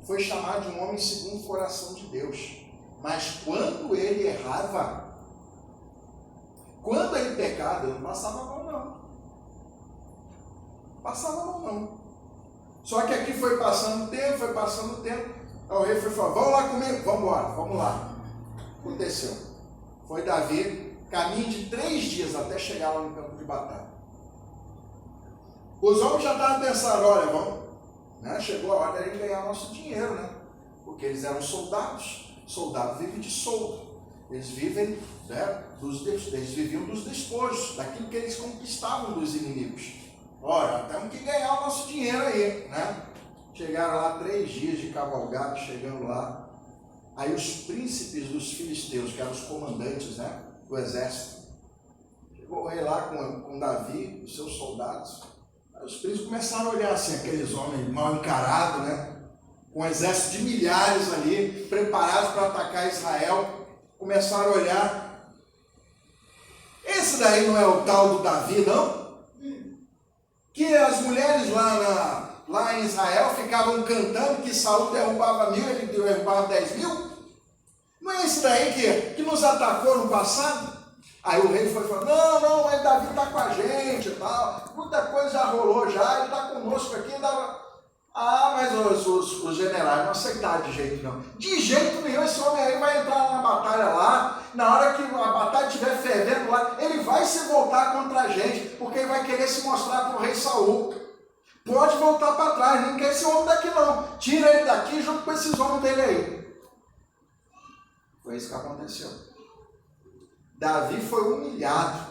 foi chamado de um homem segundo o coração de Deus. Mas quando ele errava, quando ele pecava, ele não passava a mão, não. Passava a mão, não. Só que aqui foi passando o tempo. Aí o rei foi falar, vamos lá comigo, vamos embora, vamos lá. Aconteceu. Foi Davi, caminho de 3 dias até chegar lá no campo de batalha. Os homens já estavam pensando, olha, vamos, né? Chegou a hora de ganhar nosso dinheiro, né? Porque eles eram soldados. Soldados vivem de soldo. Eles vivem, né, eles viviam dos despojos, daquilo que eles conquistavam dos inimigos. Ora, temos que ganhar o nosso dinheiro aí, né? Chegaram lá 3 dias de cavalgada, chegando lá. Aí os príncipes dos filisteus, que eram os comandantes, né, do exército, chegou o rei lá com Davi, os seus soldados. Aí os príncipes começaram a olhar assim, aqueles homens mal encarados, né? Com um exército de milhares ali, preparados para atacar Israel. Começaram a olhar. Esse daí não é o tal do Davi, não? Que as mulheres lá em Israel ficavam cantando que Saul derrubava 1000, ele derrubava 10.000? Não é esse daí que nos atacou no passado? Aí o rei foi falando, não, mas Davi está com a gente e tal, muita coisa já rolou já, ele está conosco aqui, mas os generais não aceitaram de jeito não. De jeito nenhum, esse homem aí vai entrar na batalha lá, na hora que a batalha estiver fervendo lá, ele vai se voltar contra a gente, porque ele vai querer se mostrar para o rei Saul. Pode voltar para trás, não quer esse homem daqui não. Tira ele daqui junto com esses homens dele aí. Foi isso que aconteceu. Davi foi humilhado.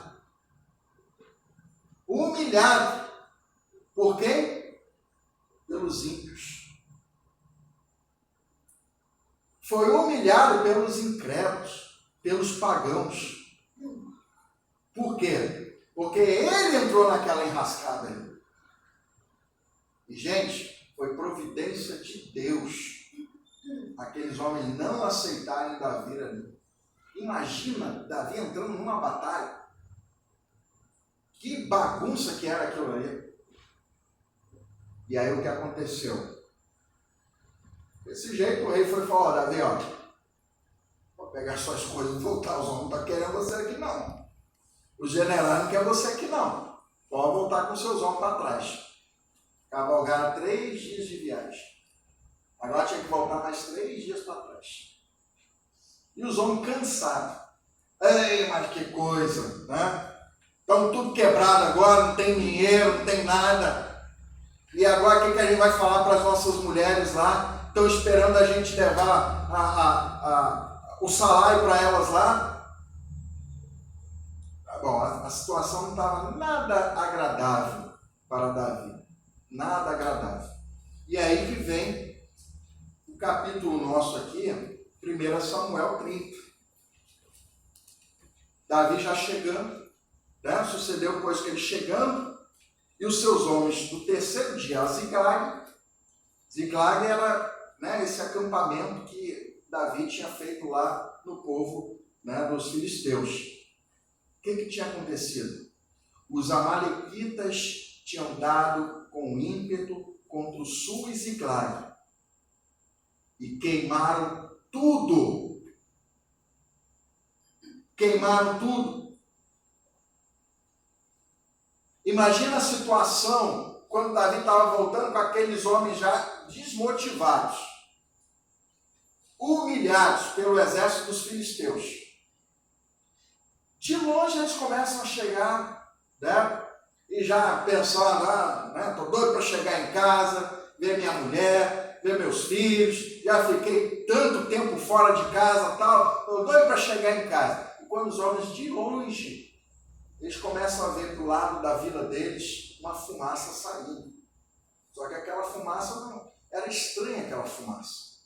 Humilhado. Por quem? Pelos ímpios. Foi humilhado pelos incrédulos, pelos pagãos. Por quê? Porque ele entrou naquela enrascada aí. E, gente, foi providência de Deus aqueles homens não aceitarem Davi ali. Imagina Davi entrando numa batalha. Que bagunça que era aquilo ali. E aí o que aconteceu? Desse jeito o rei foi falar, Davi, vou pegar suas coisas e voltar, os homens não estão querendo você aqui não. Os generais não querem você aqui não. Pode voltar com seus homens para trás. Cavalgaram 3 dias de viagem. Agora tinha que voltar mais 3 dias para trás. E os homens cansados. Ei, mas que coisa, né? Estão tudo quebrado agora, não tem dinheiro, não tem nada. E agora o que a gente vai falar para as nossas mulheres lá? Estão esperando a gente levar o salário para elas lá? Bom, a situação não estava nada agradável para Davi. Nada agradável. E aí que vem o capítulo nosso aqui, 1 Samuel 30. Davi já chegando, né? Sucedeu coisa que ele chegando, e os seus homens do 3º dia a Ziklag. Ziklag era, né, esse acampamento que Davi tinha feito lá no povo, né, dos filisteus. O que tinha acontecido? Os amalequitas tinham dado com ímpeto contra o sul e Ziklag e queimaram tudo. Queimaram tudo. Imagina a situação quando Davi estava voltando com aqueles homens já desmotivados, humilhados pelo exército dos filisteus. De longe eles começam a chegar, né? E já pensando, né? Estou doido para chegar em casa, ver minha mulher, ver meus filhos, já fiquei tanto tempo fora de casa, tal, estou doido para chegar em casa. E quando os homens de longe, eles começam a ver do lado da vila deles uma fumaça saindo. Só que aquela fumaça não era estranha, aquela fumaça.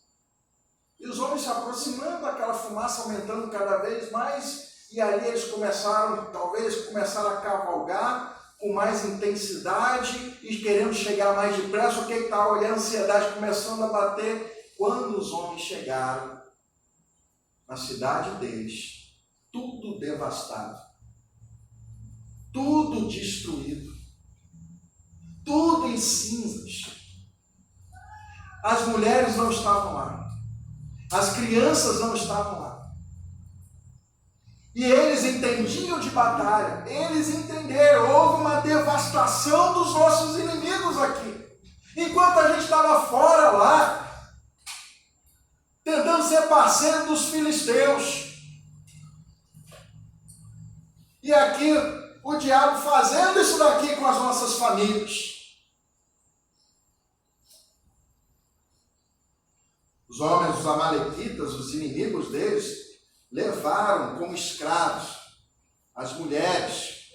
E os homens se aproximando daquela fumaça, aumentando cada vez mais, e ali eles começaram a cavalgar com mais intensidade e querendo chegar mais depressa. O que está? Olha, a ansiedade começando a bater. Quando os homens chegaram na cidade deles, tudo devastado, tudo destruído, tudo em cinzas. as mulheres não estavam lá, as crianças não estavam lá. E eles entendiam de batalha, eles entenderam, houve uma devastação dos nossos inimigos aqui. Enquanto a gente estava fora lá, tentando ser parceiro dos filisteus. E aqui o diabo fazendo isso daqui com as nossas famílias. Os homens, os amalequitas, os inimigos deles, levaram como escravos as mulheres,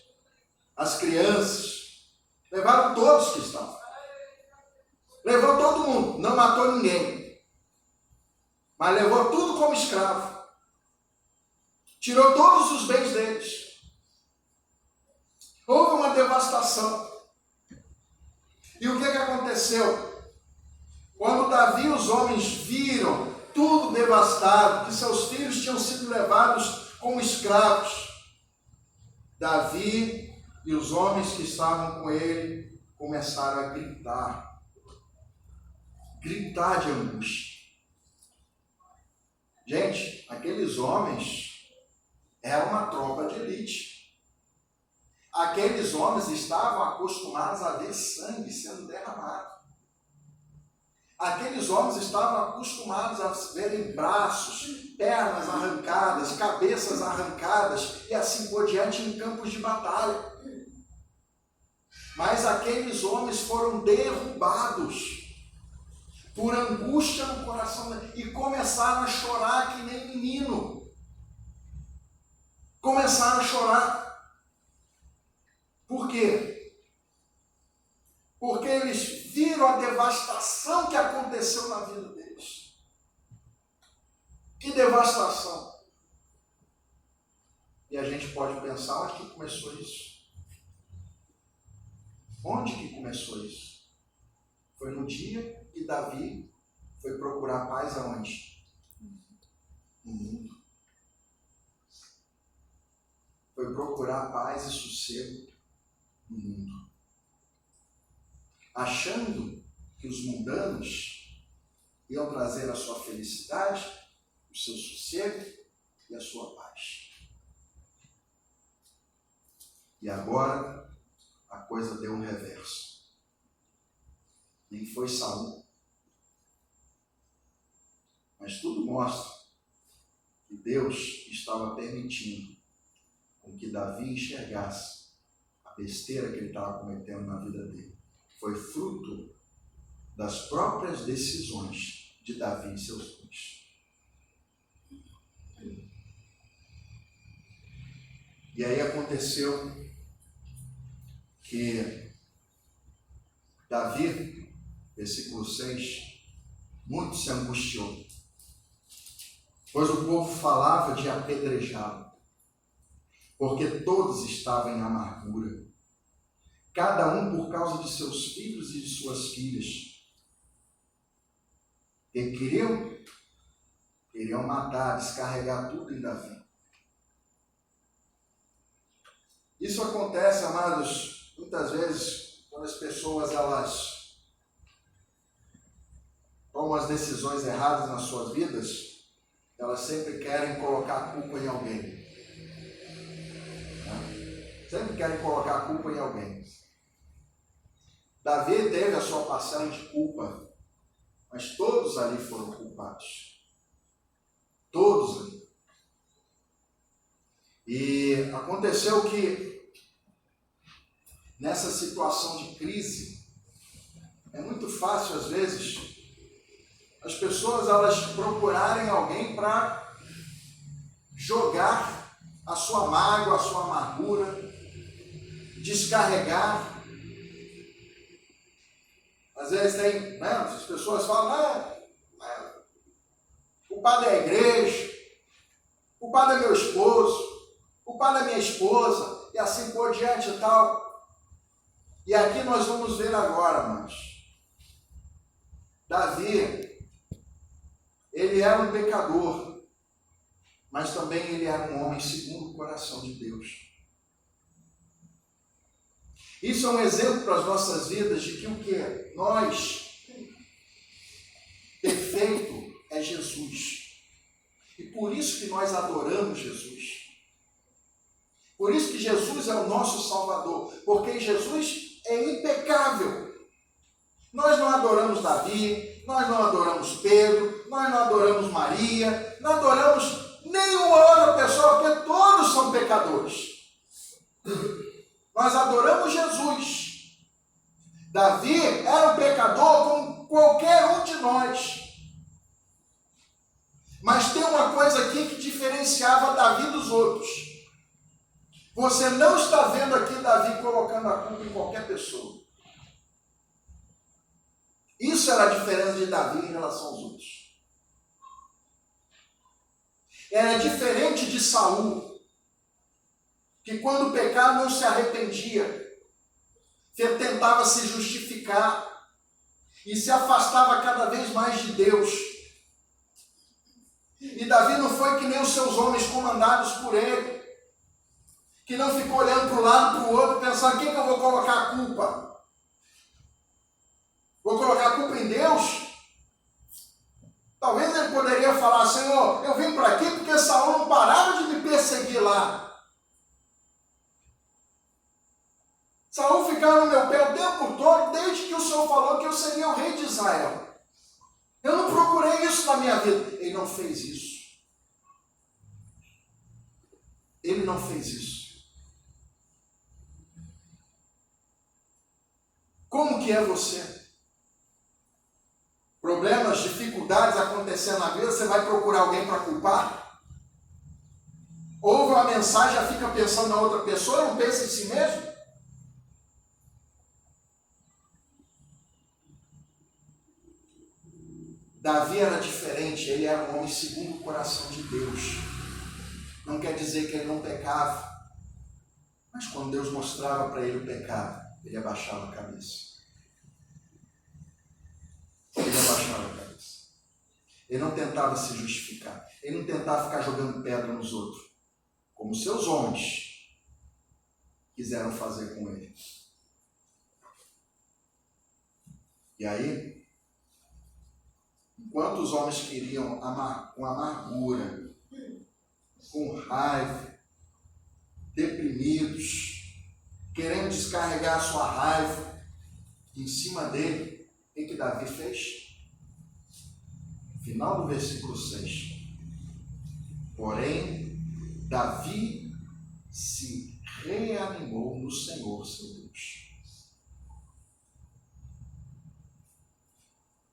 as crianças, levaram todos que estavam. Levou todo mundo, não matou ninguém, mas levou tudo como escravo. Tirou todos os bens deles. Houve uma devastação. E o que aconteceu? Quando Davi e os homens viram tudo devastado, que seus filhos tinham sido levados como escravos, Davi e os homens que estavam com ele começaram a gritar de angústia. Gente, aqueles homens eram uma tropa de elite. Aqueles homens estavam acostumados a ver sangue sendo derramado. Aqueles homens estavam acostumados a verem braços, pernas arrancadas, cabeças arrancadas e assim por diante em campos de batalha. Mas aqueles homens foram derrubados por angústia no coração e começaram a chorar que nem menino. Começaram a chorar. Por quê? Porque eles viram a devastação que aconteceu na vida deles. Que devastação! E a gente pode pensar, onde que começou isso? Onde que começou isso? Foi no dia que Davi foi procurar paz aonde? No mundo. Foi procurar paz e sossego no mundo. Achando que os mundanos iam trazer a sua felicidade, o seu sossego e a sua paz. E agora a coisa deu um reverso. Nem foi Saul. Mas tudo mostra que Deus estava permitindo com que Davi enxergasse a besteira que ele estava cometendo na vida dele. Foi fruto das próprias decisões de Davi e seus filhos. E aí aconteceu que Davi, versículo 6, muito se angustiou, pois o povo falava de apedrejá-lo, porque todos estavam em amargura, cada um por causa de seus filhos e de suas filhas. E queriam matar, descarregar tudo em Davi. Isso acontece, amados, muitas vezes, quando as pessoas elas tomam as decisões erradas nas suas vidas, elas sempre querem colocar a culpa em alguém. Sempre querem colocar a culpa em alguém. Davi teve a sua parcela de culpa, mas todos ali foram culpados. Todos ali. E aconteceu que, nessa situação de crise, é muito fácil, às vezes, as pessoas elas procurarem alguém para jogar a sua mágoa, a sua amargura, descarregar. Às vezes tem, né, as pessoas falam, o culpado é a igreja, o culpado é meu esposo, o culpado é minha esposa, e assim por diante e tal. E aqui nós vamos ver agora, amados. Davi, ele era um pecador, mas também ele era um homem segundo o coração de Deus. Isso é um exemplo para as nossas vidas de que o quê? Nós perfeito é Jesus. E por isso que nós adoramos Jesus. Por isso que Jesus é o nosso Salvador. Porque Jesus é impecável. Nós não adoramos Davi, nós não adoramos Pedro, nós não adoramos Maria, não adoramos nenhuma outra pessoa, porque todos são pecadores. Nós adoramos Jesus. Davi era um pecador como qualquer um de nós. Mas tem uma coisa aqui que diferenciava Davi dos outros. Você não está vendo aqui Davi colocando a culpa em qualquer pessoa. Isso era a diferença de Davi em relação aos outros. Era diferente de Saul, que quando pecava não se arrependia, que tentava se justificar e se afastava cada vez mais de Deus. E Davi não foi que nem os seus homens comandados por ele, que não ficou olhando para um lado para o outro, pensando: quem que eu vou colocar a culpa? Vou colocar a culpa em Deus? Talvez ele poderia falar: Senhor, eu vim para aqui porque Saul não parava de me perseguir lá. Saul ficava no meu pé o tempo todo, desde que o Senhor falou que eu seria o rei de Israel. Eu não procurei isso na minha vida. Ele não fez isso. Ele não fez isso. Como que é você? Problemas, dificuldades acontecendo na vida, você vai procurar alguém para culpar? Ouve uma mensagem, já fica pensando na outra pessoa, não pensa em si mesmo? Davi era diferente, ele era um homem segundo o coração de Deus. Não quer dizer que ele não pecava, mas quando Deus mostrava para ele o pecado, ele abaixava a cabeça. Ele abaixava a cabeça. Ele não tentava se justificar. Ele não tentava ficar jogando pedra nos outros, como seus homens quiseram fazer com ele. E aí, enquanto os homens queriam com amargura, com raiva, deprimidos, querendo descarregar a sua raiva em cima dele, o que Davi fez? Final do versículo 6. Porém, Davi se reanimou no Senhor, seu Deus.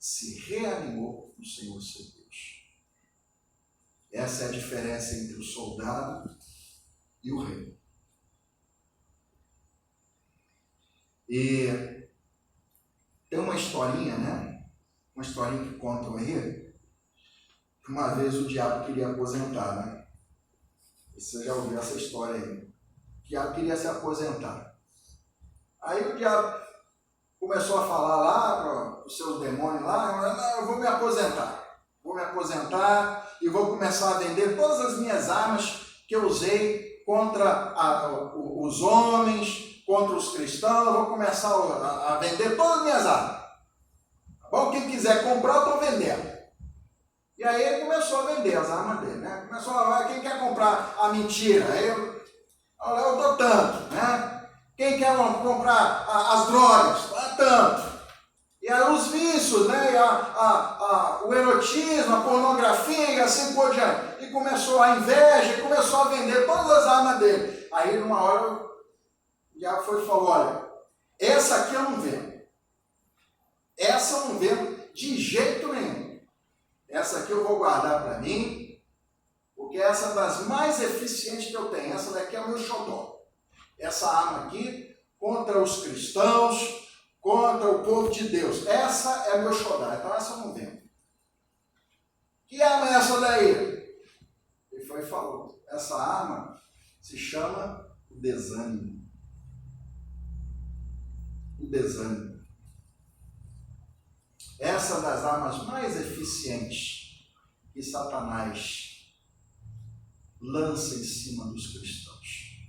Se reanimou no Senhor, seu Deus. Essa é a diferença entre o soldado e o rei. E tem uma historinha, né? Uma historinha que contam aí, que uma vez o diabo queria aposentar, né? Você já ouviu essa história aí? O diabo queria se aposentar. Aí o diabo começou a falar lá para os seus demônios lá: eu vou me aposentar. Vou me aposentar e vou começar a vender todas as minhas armas que eu usei contra os homens, contra os cristãos. Eu vou começar a vender todas as minhas armas. Tá bom? Quem quiser comprar, eu estou vendendo. E aí ele começou a vender as armas dele, né? Começou a falar: quem quer comprar a mentira? Aí eu dou tanto, né? Quem quer comprar as drogas? Tanto. E aí os vícios, né? O erotismo, a pornografia e assim por diante. E começou a inveja, e começou a vender todas as armas dele. Aí numa hora o diabo foi e falou: olha, essa aqui eu não vendo. Essa eu não vendo de jeito nenhum. Essa aqui eu vou guardar para mim, porque essa é das mais eficientes que eu tenho. Essa daqui é o meu xodó. Essa arma aqui, contra os cristãos, contra o povo de Deus. Essa é o meu xodó. Então essa eu não vendo. Que arma é essa daí? Ele foi e falou: essa arma se chama o desânimo. O desânimo. Essa das armas mais eficientes que Satanás lança em cima dos cristãos.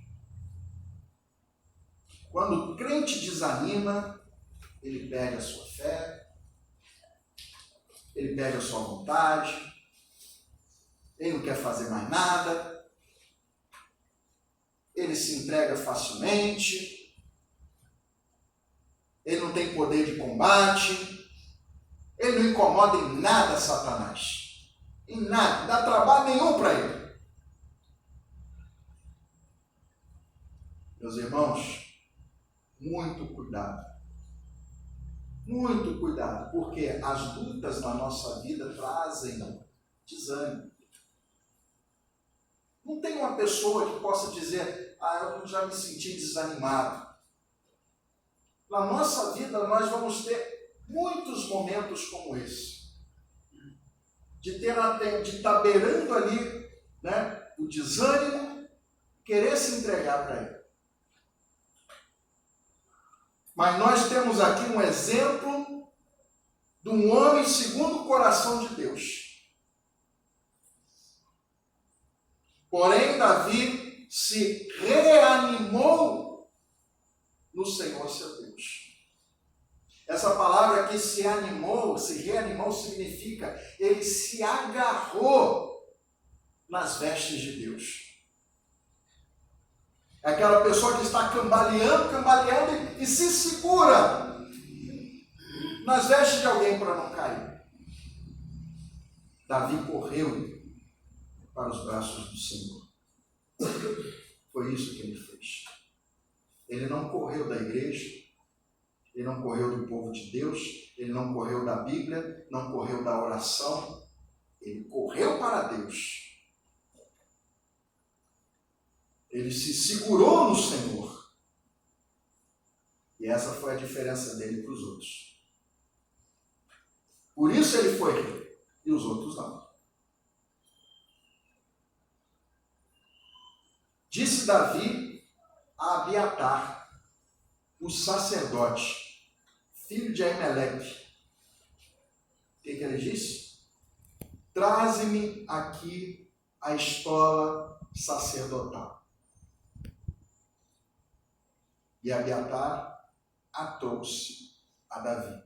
Quando o crente desanima, ele perde a sua fé, ele perde a sua vontade, ele não quer fazer mais nada, ele se entrega facilmente, ele não tem poder de combate, ele não incomoda em nada Satanás, em nada, não dá trabalho nenhum para ele. Meus irmãos, muito cuidado, porque as lutas na nossa vida trazem desânimo. Não tem uma pessoa que possa dizer, eu já me senti desanimado. Na nossa vida nós vamos ter muitos momentos como esse, de estar beirando ali, né, o desânimo, querer se entregar para ele. Mas nós temos aqui um exemplo de um homem segundo o coração de Deus. Porém, Davi se reanimou no Senhor seu Deus. Essa palavra aqui, se reanimou, significa ele se agarrou nas vestes de Deus. É aquela pessoa que está cambaleando e se segura nas vestes de alguém para não cair. Davi correu para os braços do Senhor. Foi isso que ele fez. Ele não correu da igreja, ele não correu do povo de Deus, ele não correu da Bíblia, não correu da oração, ele correu para Deus. Ele se segurou no Senhor. E essa foi a diferença dele para os outros. Por isso ele foi rei, e os outros não. Disse Davi a Abiatar, o sacerdote, filho de Aimeleque. O que ele disse? Traze-me aqui a estola sacerdotal. E Abiatar a trouxe a Davi.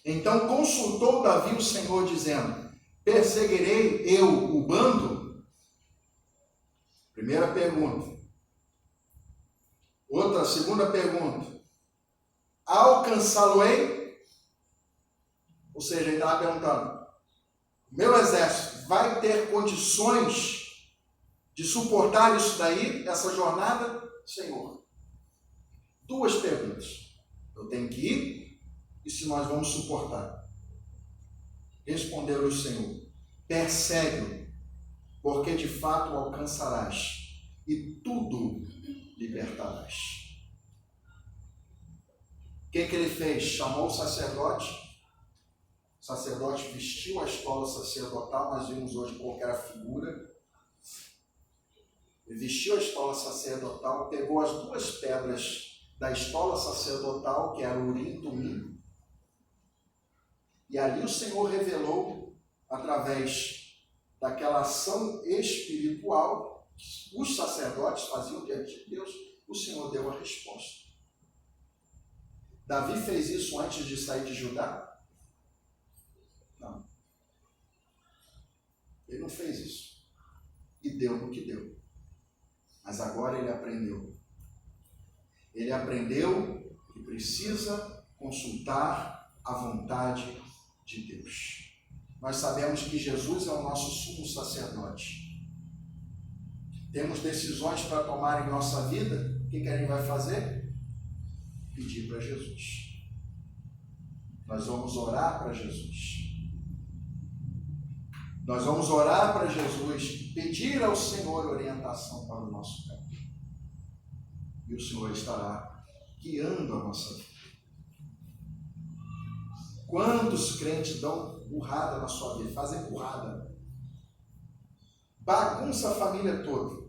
Então consultou Davi o Senhor, dizendo, perseguirei eu o bando? Primeira pergunta. Segunda pergunta. Alcançá-lo-ei? Ou seja, ele estava perguntando, meu exército vai ter condições de suportar isso daí, essa jornada? Senhor. Duas perguntas. Eu tenho que ir e se nós vamos suportar? Respondeu-lhe o Senhor, persegue-o, porque de fato o alcançarás e tudo libertarás. O que ele fez? Chamou o sacerdote vestiu a estola sacerdotal, nós vimos hoje qual era a figura. Ele vestiu a estola sacerdotal, pegou as duas pedras da estola sacerdotal, que era o Urim e Tumim, e ali o Senhor revelou, através daquela ação espiritual que os sacerdotes faziam diante de Deus, o Senhor deu a resposta. Davi fez isso antes de sair de Judá? Não. Ele não fez isso. E deu no que deu. Mas agora ele aprendeu. Ele aprendeu que precisa consultar a vontade de Deus. Nós sabemos que Jesus é o nosso sumo sacerdote. Temos decisões para tomar em nossa vida. O que a gente vai fazer? Pedir para Jesus. Nós vamos orar para Jesus. Nós vamos orar para Jesus, pedir ao Senhor orientação para o nosso caminho. E o Senhor estará guiando a nossa vida. Quantos crentes dão burrada na sua vida? Fazem burrada. Bagunça a família toda.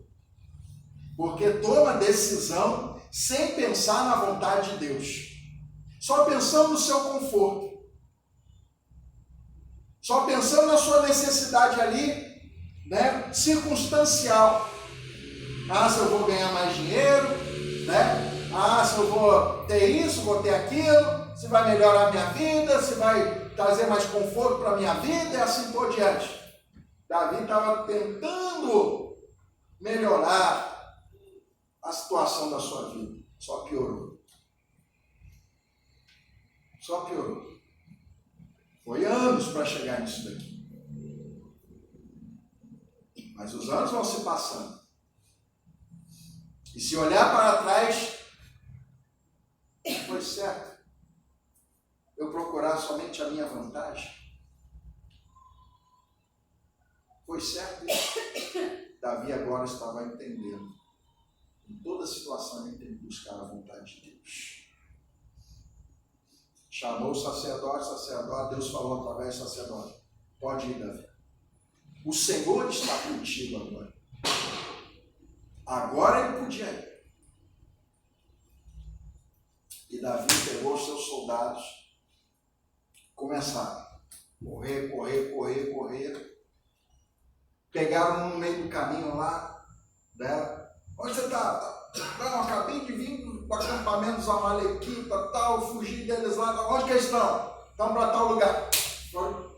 Porque toma decisão sem pensar na vontade de Deus. Só pensando no seu conforto. Só pensando na sua necessidade ali, né, circunstancial. Se eu vou ganhar mais dinheiro, né? Se eu vou ter isso, vou ter aquilo, se vai melhorar a minha vida, se vai trazer mais conforto para a minha vida e assim por diante. Davi estava tentando melhorar a situação da sua vida. Só piorou. Só piorou. Foi anos para chegar nisso daqui. Mas os anos vão se passando. E se olhar para trás, foi certo eu procurar somente a minha vantagem? Foi certo isso? Davi agora estava entendendo. Em toda situação ele tem que buscar a vontade de Deus. Chamou o sacerdote, Deus falou através do sacerdote: pode ir, Davi. O Senhor está contigo agora. Agora ele podia ir. E Davi pegou os seus soldados, começaram a correr. Pegaram no meio do caminho lá, né? Onde você está? Não, acabei de vir do acampamento dos amalequitas, tal, fugi deles lá. Onde que eles estão? Estão para tal lugar.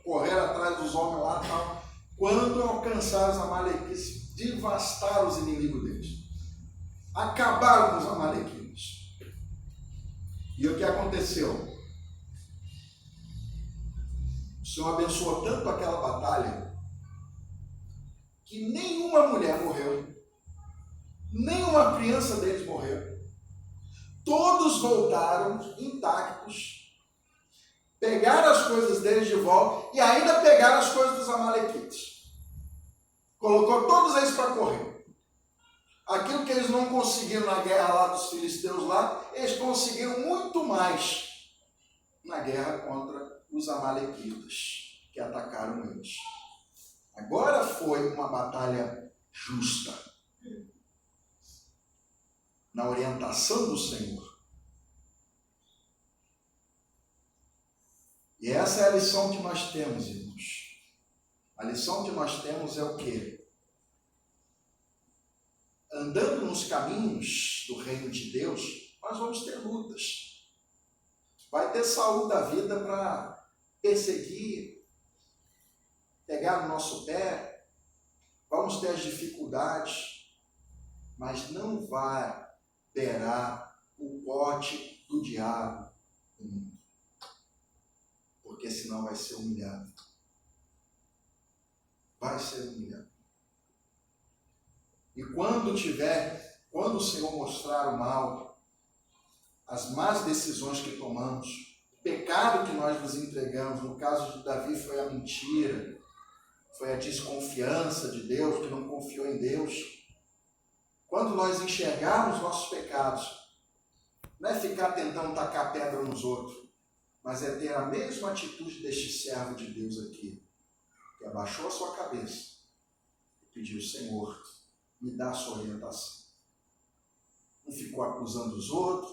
Correram atrás dos homens lá, tal. Quando alcançaram os amalequitas, devastaram os inimigos deles. Acabaram com os amalequitas. E o que aconteceu? O Senhor abençoou tanto aquela batalha que nenhuma mulher morreu, nenhuma criança deles morreu. Todos voltaram intactos, pegaram as coisas deles de volta e ainda pegaram as coisas dos amalequitas. Colocou todos eles para correr. Aquilo que eles não conseguiram na guerra lá dos filisteus lá, eles conseguiram muito mais na guerra contra os amalequitas que atacaram eles. Agora foi uma batalha justa. Na orientação do Senhor. E essa é a lição que nós temos, irmãos. A lição que nós temos é o quê? Andando nos caminhos do reino de Deus, nós vamos ter lutas. Vai ter Saul da vida para perseguir, pegar no nosso pé. Vamos ter as dificuldades, mas não vai terá o pote do diabo no mundo. Porque senão vai ser humilhado. Vai ser humilhado. E quando o Senhor mostrar o mal, as más decisões que tomamos, o pecado que nós nos entregamos, no caso de Davi foi a mentira, foi a desconfiança de Deus, que não confiou em Deus. Quando nós enxergarmos nossos pecados, não é ficar tentando tacar pedra nos outros, mas é ter a mesma atitude deste servo de Deus aqui, que abaixou a sua cabeça e pediu: Senhor, me dá a sua orientação. Não ficou acusando os outros,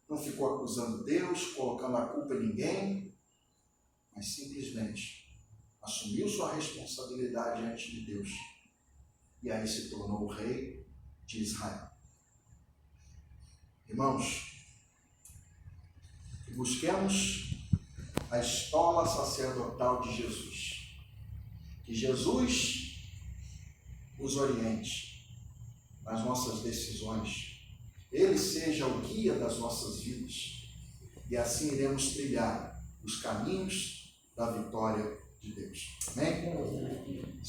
não ficou acusando Deus, colocando a culpa em ninguém, mas simplesmente assumiu sua responsabilidade diante de Deus. E aí se tornou o rei de Israel. Irmãos, busquemos a estola sacerdotal de Jesus. Que Jesus nos oriente nas nossas decisões. Ele seja o guia das nossas vidas. E assim iremos trilhar os caminhos da vitória de Deus. Amém?